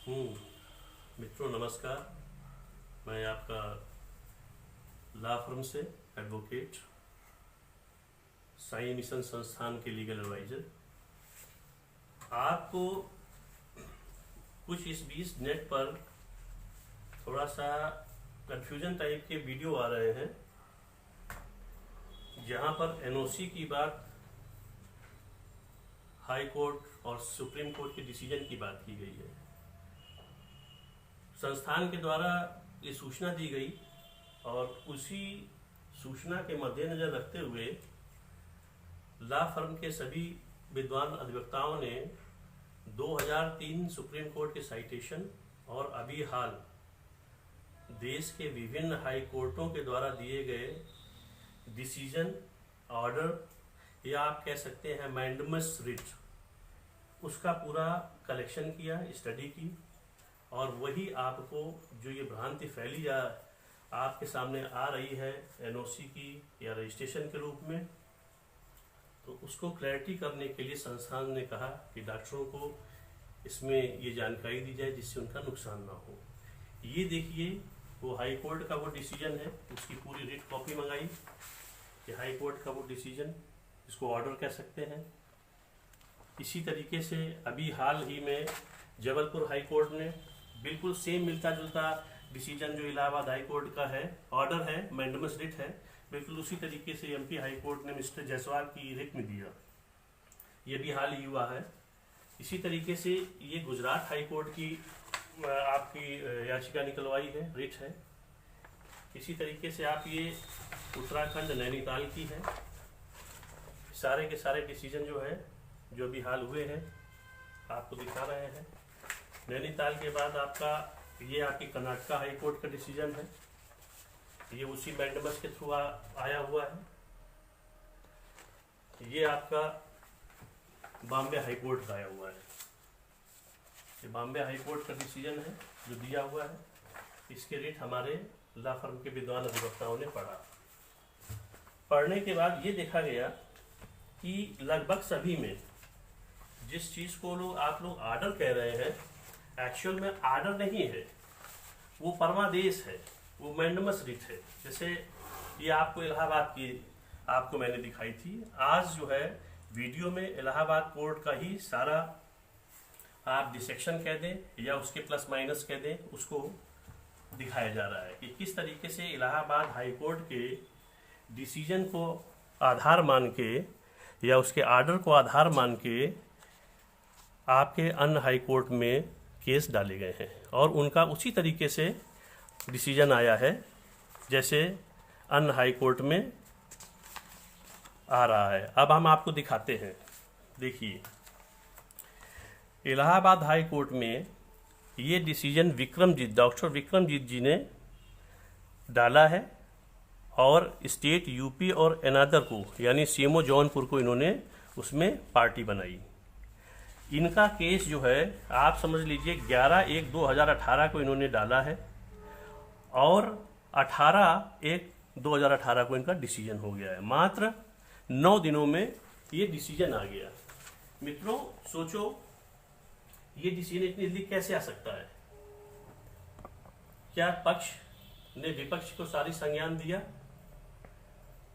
मित्रों नमस्कार। मैं आपका लॉ फर्म से एडवोकेट साई मिशन संस्थान के लीगल एडवाइजर आपको कुछ इस बीच नेट पर थोड़ा सा कन्फ्यूजन टाइप के वीडियो आ रहे हैं जहां पर एनओसी की बात हाई कोर्ट और सुप्रीम कोर्ट के डिसीजन की बात की गई है। संस्थान के द्वारा ये सूचना दी गई और उसी सूचना के मद्देनजर रखते हुए लॉ फर्म के सभी विद्वान अधिवक्ताओं ने 2003 सुप्रीम कोर्ट के साइटेशन और अभी हाल देश के विभिन्न हाई कोर्टों के द्वारा दिए गए डिसीजन, ऑर्डर या आप कह सकते हैं मैंडमस रिट, उसका पूरा कलेक्शन किया, स्टडी की और वही आपको जो ये भ्रांति फैली या आपके सामने आ रही है एनओसी की या रजिस्ट्रेशन के रूप में, तो उसको क्लैरिटी करने के लिए संस्थान ने कहा कि डॉक्टरों को इसमें ये जानकारी दी जाए जिससे उनका नुकसान ना हो। ये देखिए वो हाई कोर्ट का वो डिसीजन है, उसकी पूरी रिट कॉपी मंगाई। ये हाई कोर्ट का वो डिसीजन, इसको ऑर्डर कह सकते हैं। इसी तरीके से अभी हाल ही में जबलपुर हाई कोर्ट ने बिल्कुल सेम मिलता जुलता डिसीजन जो इलाहाबाद हाई कोर्ट का है, ऑर्डर है, मैंडमस रिट है, बिल्कुल उसी तरीके से एमपी हाई कोर्ट ने मिस्टर जायसवाल की रिट में दिया। ये भी हाल ही हुआ है। इसी तरीके से ये गुजरात हाई कोर्ट की आपकी याचिका निकलवाई है, रिट है। इसी तरीके से आप ये उत्तराखंड नैनीताल की है। सारे के सारे डिसीजन जो है जो भी हाल हुए हैं आपको दिखा रहे हैं। नैनीताल के बाद आपका ये आपकी कर्नाटक हाई कोर्ट का डिसीजन है, ये उसी मैंडमस के थ्रू आया हुआ है। ये आपका बॉम्बे हाई कोर्ट का आया हुआ है, ये बॉम्बे हाई कोर्ट का डिसीजन है जो दिया हुआ है। इसके रेट हमारे लॉ फर्म के विद्वान अधिवक्ताओं ने पढ़ा। पढ़ने के बाद ये देखा गया कि लगभग सभी में जिस चीज़ को आप लोग आर्डर कह रहे हैं, एक्चुअल में आर्डर नहीं है, वो परमादेश है, वो मैंडमस रिट है। जैसे ये आपको इलाहाबाद की आपको मैंने दिखाई थी। आज जो है वीडियो में इलाहाबाद कोर्ट का ही सारा आप डिसेक्शन कह दें या उसके प्लस माइनस कह दें, उसको दिखाया जा रहा है कि किस तरीके से इलाहाबाद हाई कोर्ट के डिसीजन को आधार मान के या उसके आर्डर को आधार मान के आपके अन्य हाई कोर्ट में केस डाले गए हैं और उनका उसी तरीके से डिसीजन आया है जैसे अन्य हाई कोर्ट में आ रहा है। अब हम आपको दिखाते हैं। देखिए इलाहाबाद हाई कोर्ट में ये डिसीजन डॉक्टर विक्रमजीत जी ने डाला है और स्टेट यूपी और अनादर को यानी सीएमओ जौनपुर को इन्होंने उसमें पार्टी बनाई। इनका केस जो है आप समझ लीजिए 11/1/2018 को इन्होंने डाला है और 18/1/2018 को इनका डिसीजन हो गया है। मात्र 9 दिनों में ये डिसीजन आ गया। मित्रों सोचो ये डिसीजन इतनी जल्दी कैसे आ सकता है? क्या पक्ष ने विपक्ष को सारी संज्ञान दिया?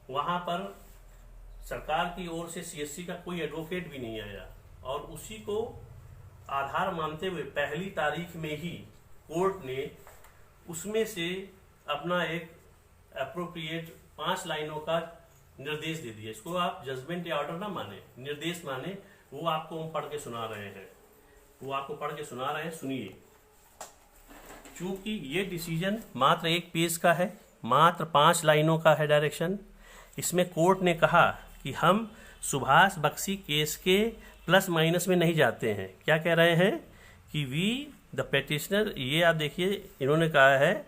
वहां पर सरकार की ओर से सीएससी का कोई एडवोकेट भी नहीं आया और उसी को आधार मानते हुए पहली तारीख में ही कोर्ट ने उसमें से अपना एक एप्रोप्रिएट 5 लाइनों का निर्देश दे दिया। इसको आप जजमेंट या ऑर्डर ना माने, निर्देश माने। वो आपको हम पढ़ के सुना रहे हैं, सुनिए। चूंकि ये डिसीजन मात्र 1 पेज का है, मात्र 5 लाइनों का है डायरेक्शन, इसमें कोर्ट ने कहा कि हम सुभाष बख्शी केस के प्लस माइनस में नहीं जाते हैं। क्या कह रहे हैं कि वी द पेटिशनर, ये आप देखिए इन्होंने कहा है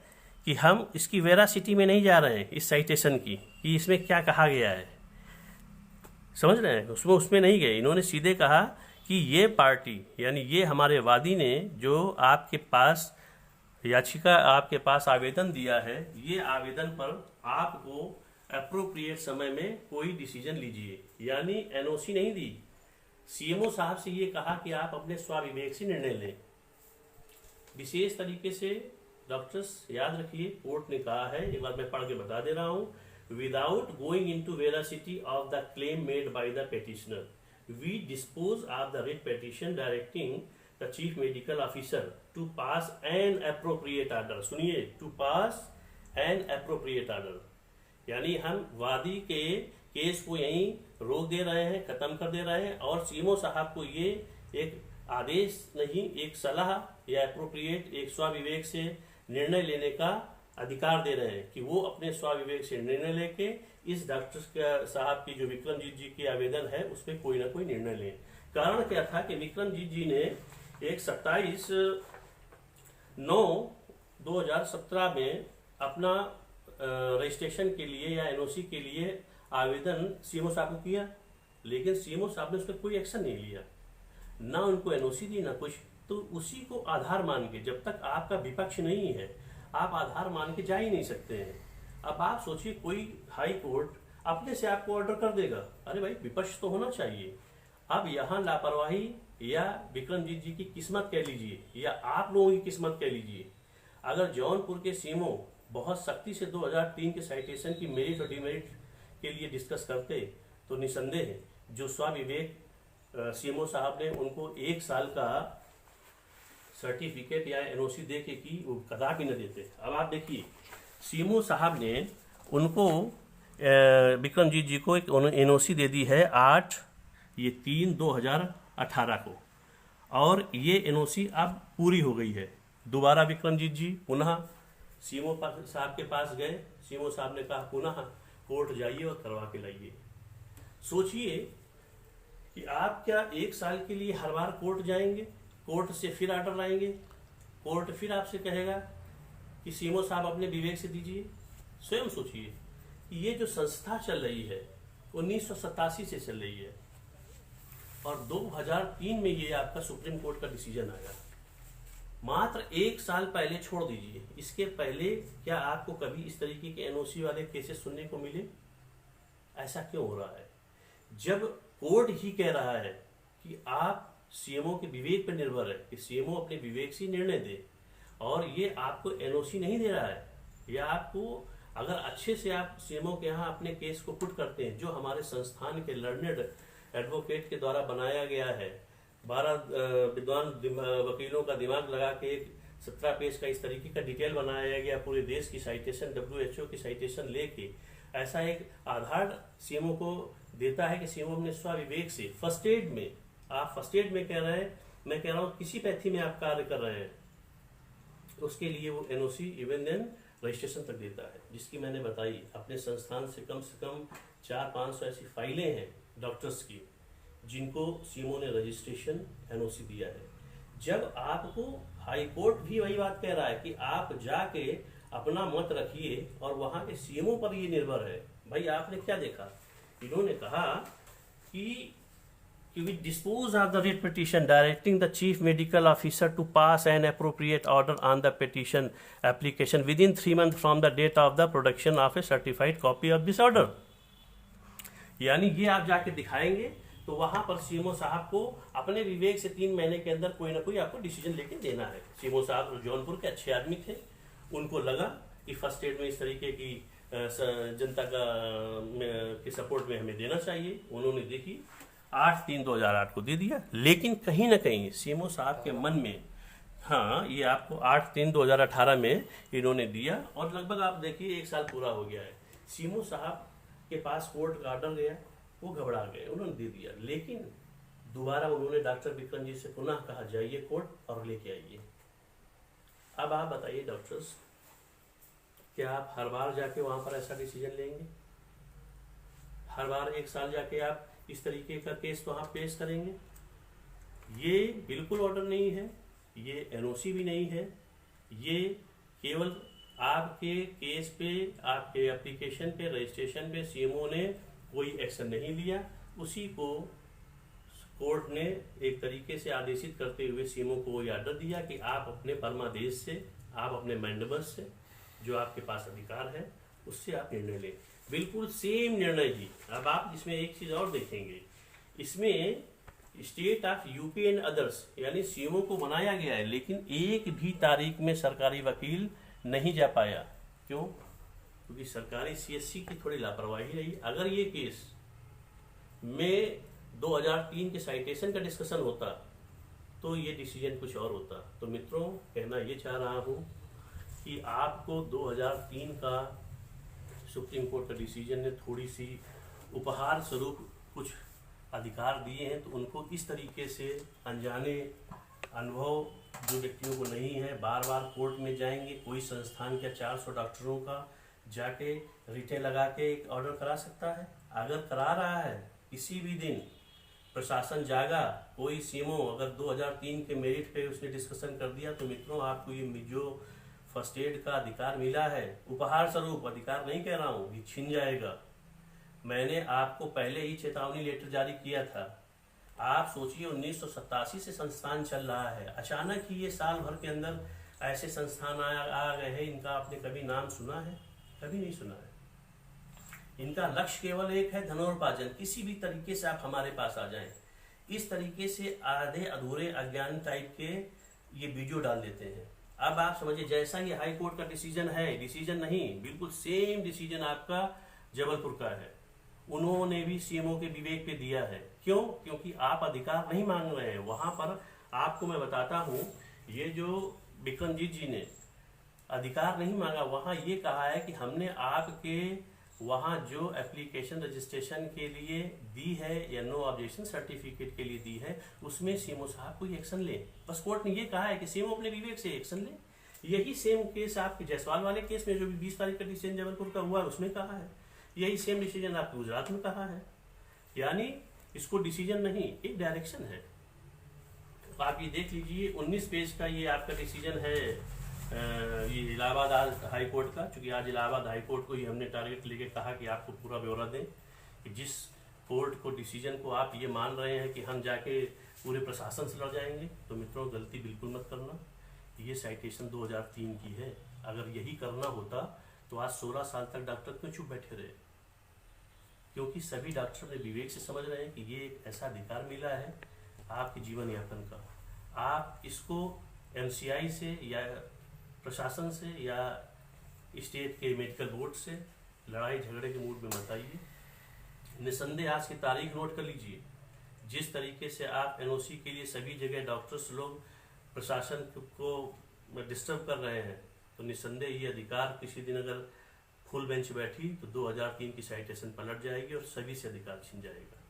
कि हम इसकी वेरासिटी में नहीं जा रहे हैं, इस साइटेशन की कि इसमें क्या कहा गया है, समझ रहे हैं, उसमें नहीं गए। इन्होंने सीधे कहा कि ये पार्टी यानी ये हमारे वादी ने जो आपके पास याचिका आपके पास आवेदन दिया है, ये आवेदन पर आपको एप्रोप्रिएट समय में कोई डिसीजन लीजिए, यानी एनओसी नहीं दी। सीएमओ साहब से ये कहा कि आप अपने स्वाविवेक से निर्णय लें। विशेष तरीके से डॉक्टर्स याद रखिए, कोर्ट ने कहा है, एक बार मैं पढ़ के बता दे रहा हूं, without going into veracity of the claim made by the petitioner we dispose of the writ petition directing the chief medical officer to pass an appropriate order. सुनिए, to pass an appropriate order, यानी हम वादी के case को यहीं रोक दे रहे हैं, खत्म कर दे रहे हैं, और सीएमओ साहब को ये एक आदेश नहीं, एक सलाह या अप्रोप्रिएट, एक स्वाविवेक से निर्णय लेने का अधिकार दे रहे हैं कि वो अपने स्वाविवेक से निर्णय लेके इस डॉक्टर साहब की जो विक्रमजीत जी की आवेदन है उस पर कोई ना कोई निर्णय लें। कारण क्या था कि विक्रमजीत जी ने एक 27/9/2017 में अपना रजिस्ट्रेशन के लिए या एनओसी के लिए आवेदन सीएमओ साहब को किया, लेकिन सीएमओ साहब ने उस पर कोई एक्शन नहीं लिया, ना उनको एनओसी दी ना कुछ। तो उसी को आधार मान के, जब तक आपका विपक्ष नहीं है आप आधार मान के जा ही नहीं सकते हैं। अब आप सोचिए, कोई हाई कोर्ट अपने से आपको ऑर्डर कर देगा, अरे भाई विपक्ष तो होना चाहिए। अब यहाँ लापरवाही या विक्रमजीत जी की किस्मत कह लीजिए या आप लोगों की किस्मत कह लीजिए, अगर जौनपुर के सीएमओ बहुत सख्ती से 2003 के साइटेशन की मेरिट और डिमेरिट के लिए डिस्कस करते तो निसंदेह जो स्वाविवेक सीएमओ साहब ने उनको 1 साल का सर्टिफिकेट या एनओसी दे के की, वो कदापि न देते। अब आप देखिए, सीएमओ साहब ने उनको विक्रमजीत जी को एक एनओसी दे दी है 8/3/2018 को, और ये एनओसी अब पूरी हो गई है। दोबारा विक्रमजीत जी पुनः सीएमओ साहब के पास गए, सीएमओ साहब ने कहा पुनः कोर्ट जाइए और करवा के लाइए। सोचिए कि आप क्या 1 साल के लिए हर बार कोर्ट जाएंगे, कोर्ट से फिर ऑर्डर लाएंगे, कोर्ट फिर आपसे कहेगा कि सीएमओ साहब अपने विवेक से दीजिए। स्वयं सोचिए कि ये जो संस्था चल रही है 1987 से चल रही है और 2003 में ये आपका सुप्रीम कोर्ट का डिसीजन आया। मात्र 1 साल पहले, छोड़ दीजिए इसके पहले, क्या आपको कभी इस तरीके के एनओसी वाले केसेस सुनने को मिले? ऐसा क्यों हो रहा है जब कोर्ट ही कह रहा है कि आप सीएमओ के विवेक पर निर्भर है कि सीएमओ अपने विवेक से निर्णय दे, और ये आपको एनओसी नहीं दे रहा है। या आपको अगर अच्छे से आप सीएमओ के यहाँ अपने केस को पुट करते हैं, जो हमारे संस्थान के लर्नेड एडवोकेट के द्वारा बनाया गया है, 12 विद्वान वकीलों का दिमाग लगा के एक 17 पेज का इस तरीके का डिटेल बनाया गया, पूरे देश की साइटेशन, WHO की साइटेशन लेके ऐसा एक आधार सीएमओ को देता है कि सीएमओ अपने स्वाविवेक से फर्स्ट एड में, आप फर्स्ट एड में कह रहे हैं, मैं कह रहा हूँ किसी पैथी में आप कार्य कर रहे हैं, उसके लिए वो एनओसी इवन देन रजिस्ट्रेशन तक देता है, जिसकी मैंने बताई। अपने संस्थान से कम 400-500 ऐसी फाइलें हैं डॉक्टर्स की जिनको सीएमओ ने रजिस्ट्रेशन एनओसी दिया है। जब आपको हाई कोर्ट भी वही बात कह रहा है कि आप जाके अपना मत रखिए और वहां के सीएमओ पर ये निर्भर है। भाई आपने क्या देखा, इन्होंने कहा कि we dispose of the writ petition directing the chief medical officer to pass an appropriate order on the petition application within 3 months from the date of the production of a certified copy of this order। यानी ये आप जाके दिखाएंगे तो वहां पर CMO साहब को अपने विवेक से 3 महीने के अंदर कोई ना कोई आपको डिसीजन लेके देना है। सीएमओ साहब जौनपुर के अच्छे आदमी थे, उनको लगा कि फर्स्ट एड में इस तरीके की जनता का के सपोर्ट में हमें देना चाहिए। उन्होंने देखी 8/3/2008 को दे दिया, लेकिन कहीं ना कहीं सीएमओ साहब के मन में, हाँ ये आपको 8/3/2018 में इन्होंने दिया और लगभग आप देखिए 1 साल पूरा हो गया है। सीएमओ साहब के पास कोर्ट का ऑर्डर गया, वो घबरा गए, उन्होंने दे दिया, लेकिन दोबारा उन्होंने डॉक्टर विक्रम जी से पुनः कहा जाइए कोर्ट और लेके आइए। अब आप बताइए डॉक्टर्स, क्या आप हर बार जाके वहां पर ऐसा डिसीजन लेंगे? हर बार 1 साल जाके आप इस तरीके का केस वहां पेश करेंगे? ये बिल्कुल ऑर्डर नहीं है, ये एनओसी भी नहीं है, ये केवल आपके केस पे, आपके एप्लीकेशन पे, रजिस्ट्रेशन पे सीएमओ ने कोई एक्शन नहीं लिया। उसी को कोर्ट ने एक तरीके से आदेशित करते हुए सीएमओ को ये ऑर्डर दिया कि आप अपने परमादेश से, आप अपने मैंडेबस से, जो आपके पास अधिकार है, उससे आप निर्णय लें। बिल्कुल सेम निर्णय ही। अब आप इसमें एक चीज और देखेंगे, इसमें state of UP and others यानी सीएमओ को बनाया गया है, लेकिन एक भी तारीख में सरकारी वकील नहीं जा पाया। क्यों? क्योंकि सरकारी सीएससी की थोड़ी लापरवाही रही। अगर ये केस में 2003 के साइटेशन का डिस्कशन होता तो ये डिसीजन कुछ और होता। तो मित्रों, कहना ये चाह रहा हूँ कि आपको 2003 का सुप्रीम कोर्ट का डिसीजन ने थोड़ी सी उपहार स्वरूप कुछ अधिकार दिए हैं, तो उनको इस तरीके से अनजाने अनुभव जो व्यक्तियों को नहीं है बार बार कोर्ट में जाएंगे। कोई संस्थान क्या 400 डॉक्टरों का जाके रिटे लगा के एक ऑर्डर करा सकता है? अगर करा रहा है, किसी भी दिन प्रशासन जागा, कोई सीएमओ अगर 2003 के मेरिट पे उसने डिस्कशन कर दिया, तो मित्रों आपको ये जो फर्स्ट एड का अधिकार मिला है, उपहार स्वरूप, अधिकार नहीं कह रहा हूँ, ये छिन जाएगा। मैंने आपको पहले ही चेतावनी लेटर जारी किया था। आप सोचिए 1987 से संस्थान चल रहा है, अचानक ही ये साल भर के अंदर ऐसे संस्थान आ गए हैं, इनका आपने कभी नाम सुना है? कभी नहीं सुना है। इनका लक्ष्य केवल एक है, धनोपार्जन। किसी भी तरीके से आप हमारे पास आ जाएं। इस तरीके से आधे अधूरे अज्ञान टाइप के ये वीडियो डाल देते हैं। अब आप समझिए, जैसा ये हाई कोर्ट का डिसीजन है, डिसीजन नहीं, बिल्कुल सेम डिसीजन आपका जबलपुर का है। उन्होंने भी सीएमओ के विवेक पे दिया है। क्यों? क्योंकि आप अधिकार नहीं मांग रहे हैं। वहां पर आपको मैं बताता हूं, ये जो विक्रमजीत जी ने अधिकार नहीं मांगा, वहां ये कहा है कि हमने आपके वहां जो एप्लीकेशन रजिस्ट्रेशन के लिए दी है या नो ऑब्जेक्शन सर्टिफिकेट के लिए दी है, उसमें सीएमओ साहब कोई एक्शन ले। बस कोर्ट ने ये कहा है कि सीएमओ अपने विवेक से एक्शन ले। यही सेम केस आपके जायसवाल वाले केस में जो भी 20 तारीख का डिसीजन जबलपुर का हुआ, उसमें कहा है। यही सेम डिसीजन आपके गुजरात में कहा है। यानी इसको डिसीजन नहीं, एक डायरेक्शन है। तो आप ये देख लीजिए, 19 पेज का ये आपका डिसीजन है, ये इलाहाबाद हाई कोर्ट का। चूंकि आज इलाहाबाद हाई कोर्ट को ही हमने टारगेट लेके कहा कि आपको पूरा ब्यौरा दें कि जिस कोर्ट को डिसीजन को आप ये मान रहे हैं कि हम जाके पूरे प्रशासन से लड़ जाएंगे, तो मित्रों गलती बिल्कुल मत करना। ये साइटेशन 2003 की है। अगर यही करना होता तो आज 16 साल तक डॉक्टर क्यों चुप बैठे रहे? क्योंकि सभी डॉक्टर ने विवेक से समझ रहे हैं कि ये एक ऐसा अधिकार मिला है आपके जीवन यापन का। आप इसको एमसीआई से या प्रशासन से या स्टेट के मेडिकल बोर्ड से लड़ाई झगड़े के मूड में मत आइए। निसंदेह आज की तारीख नोट कर लीजिए। जिस तरीके से आप एनओसी के लिए सभी जगह डॉक्टर्स लोग प्रशासन को डिस्टर्ब कर रहे हैं, तो निसंदेह ये अधिकार किसी दिन अगर फुल बेंच बैठी तो 2003 की साइटेशन पलट जाएगी और सभी से अधिकार छिन जाएगा।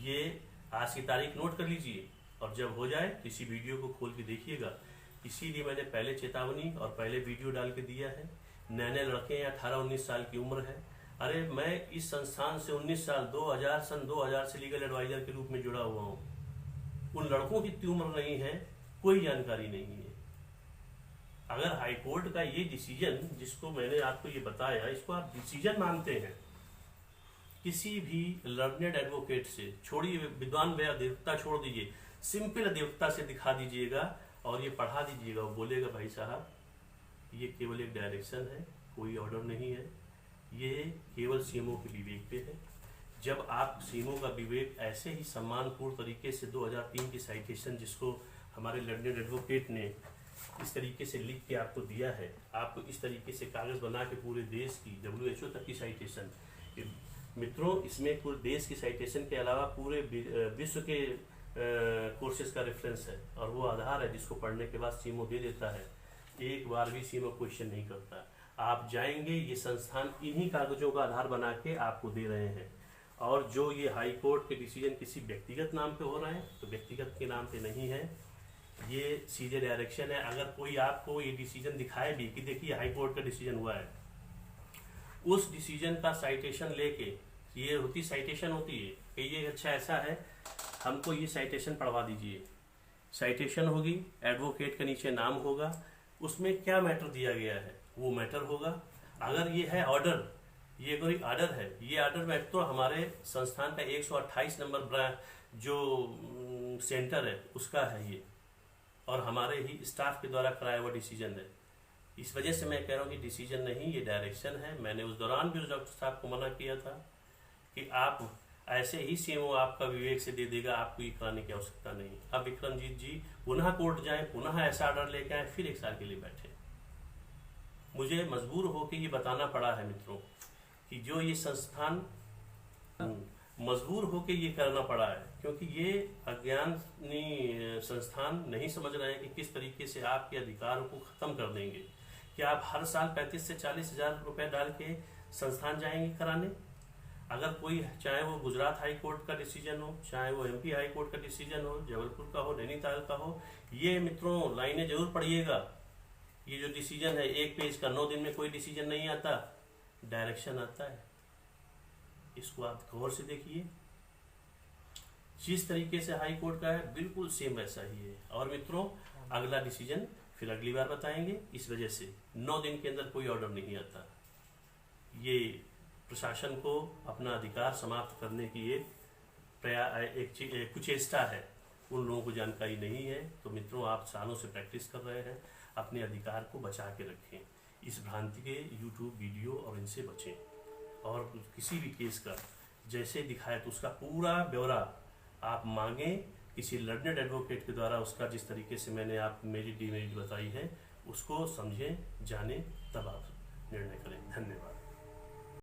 ये आज की तारीख नोट कर लीजिए, और जब हो जाए तो इसी वीडियो को खोल के देखिएगा। इसीलिए मैंने पहले चेतावनी और पहले वीडियो डाल के दिया है। नए नए लड़के हैं, 18-19 साल की उम्र है। अरे मैं इस संस्थान से 19 साल 2000 से लीगल एडवाइजर के रूप में जुड़ा हुआ हूँ। उन लड़कों की इतनी उम्र नहीं है, कोई जानकारी नहीं है। अगर हाईकोर्ट का ये डिसीजन, जिसको मैंने आपको ये बताया, इसको आप डिसीजन मानते हैं, किसी भी लर्नेड एडवोकेट से छोड़िए, विद्वान अधिवक्ता छोड़ दीजिए, सिंपल अधिवक्ता से दिखा दीजिएगा और ये पढ़ा दीजिएगा, वो बोलेगा भाई साहब ये केवल एक डायरेक्शन है, कोई ऑर्डर नहीं है, ये केवल सीएमओ के विवेक पे है। जब आप सीएमओ का विवेक ऐसे ही सम्मानपूर्ण तरीके से 2003 की साइटेशन, जिसको हमारे लर्नेड एडवोकेट ने इस तरीके से लिख के आपको दिया है, आपको इस तरीके से कागज बना के पूरे देश की WHO तक की साइटेशन, मित्रों इसमें पूरे देश की साइटेशन के अलावा पूरे विश्व के कोर्सेज का रेफरेंस है, और वो आधार है जिसको पढ़ने के बाद सीएमओ दे देता है। एक बार भी सीएमओ क्वेश्चन नहीं करता। आप जाएंगे, ये संस्थान इन्हीं कागजों का आधार बना के आपको दे रहे हैं। और जो ये हाई कोर्ट के डिसीजन किसी व्यक्तिगत नाम पे हो रहे हैं, तो व्यक्तिगत के नाम पे नहीं है, ये सीधे डायरेक्शन है। अगर कोई आपको ये डिसीजन दिखाए भी कि देखिए हाई कोर्ट का डिसीजन हुआ है, उस डिसीजन का साइटेशन लेके, ये होती साइटेशन होती है कि ये अच्छा ऐसा है, हमको ये साइटेशन पढ़वा दीजिए। साइटेशन होगी, एडवोकेट के नीचे नाम होगा, उसमें क्या मैटर दिया गया है वो मैटर होगा। अगर ये है ऑर्डर, ये कोई ऑर्डर है, ये ऑर्डर में तो हमारे संस्थान का 128 नंबर जो सेंटर है उसका है ये, और हमारे ही स्टाफ के द्वारा कराया हुआ डिसीजन है। इस वजह से मैं कह रहा हूँ कि डिसीजन नहीं, ये डायरेक्शन है। मैंने उस दौरान भी उस डॉक्टर साहब को मना किया था कि आप ऐसे ही सीएमओ आपका विवेक से दे देगा, आपको ये कराने की आवश्यकता नहीं। अब विक्रमजीत जी पुनः कोर्ट जाएं, पुनः ऐसा ऑर्डर लेके आए, फिर 1 साल के लिए बैठे। मुझे मजबूर होकर ये बताना पड़ा है मित्रों कि जो ये संस्थान मजबूर होकर ये करना पड़ा है, क्योंकि ये अज्ञानी संस्थान नहीं समझ रहे हैं कि किस तरीके से आपके अधिकारों को खत्म कर देंगे। कि आप हर साल 35 से 40 हजार रुपए डाल के संस्थान जाएंगे कराने। अगर कोई, चाहे वो गुजरात हाई कोर्ट का डिसीजन हो, चाहे वो एमपी हाई कोर्ट का डिसीजन हो, जबलपुर का हो, नैनीताल का हो, ये मित्रों लाइनें जरूर पढ़िएगा। ये जो डिसीजन है 1 पेज का, 9 दिन में कोई डिसीजन नहीं आता, डायरेक्शन आता है। इसको आप गौर से देखिए। जिस तरीके से हाई कोर्ट का है बिल्कुल सेम वैसा ही है। और मित्रों अगला डिसीजन फिर अगली बार बताएंगे। इस वजह से 9 दिन के अंदर कोई ऑर्डर नहीं आता। ये प्रशासन को अपना अधिकार समाप्त करने की एक कुचेष्टा है, उन लोगों को जानकारी नहीं है। तो मित्रों आप सालों से प्रैक्टिस कर रहे हैं, अपने अधिकार को बचा के रखें। इस भ्रांति के यूट्यूब वीडियो और इनसे बचें। और किसी भी केस का जैसे दिखाए तो उसका पूरा ब्यौरा आप मांगें किसी लर्नेड एडवोकेट के द्वारा। उसका जिस तरीके से मैंने आप मेरी डिमेरिट बताई है उसको समझें, जानें, तब आप निर्णय करें। धन्यवाद।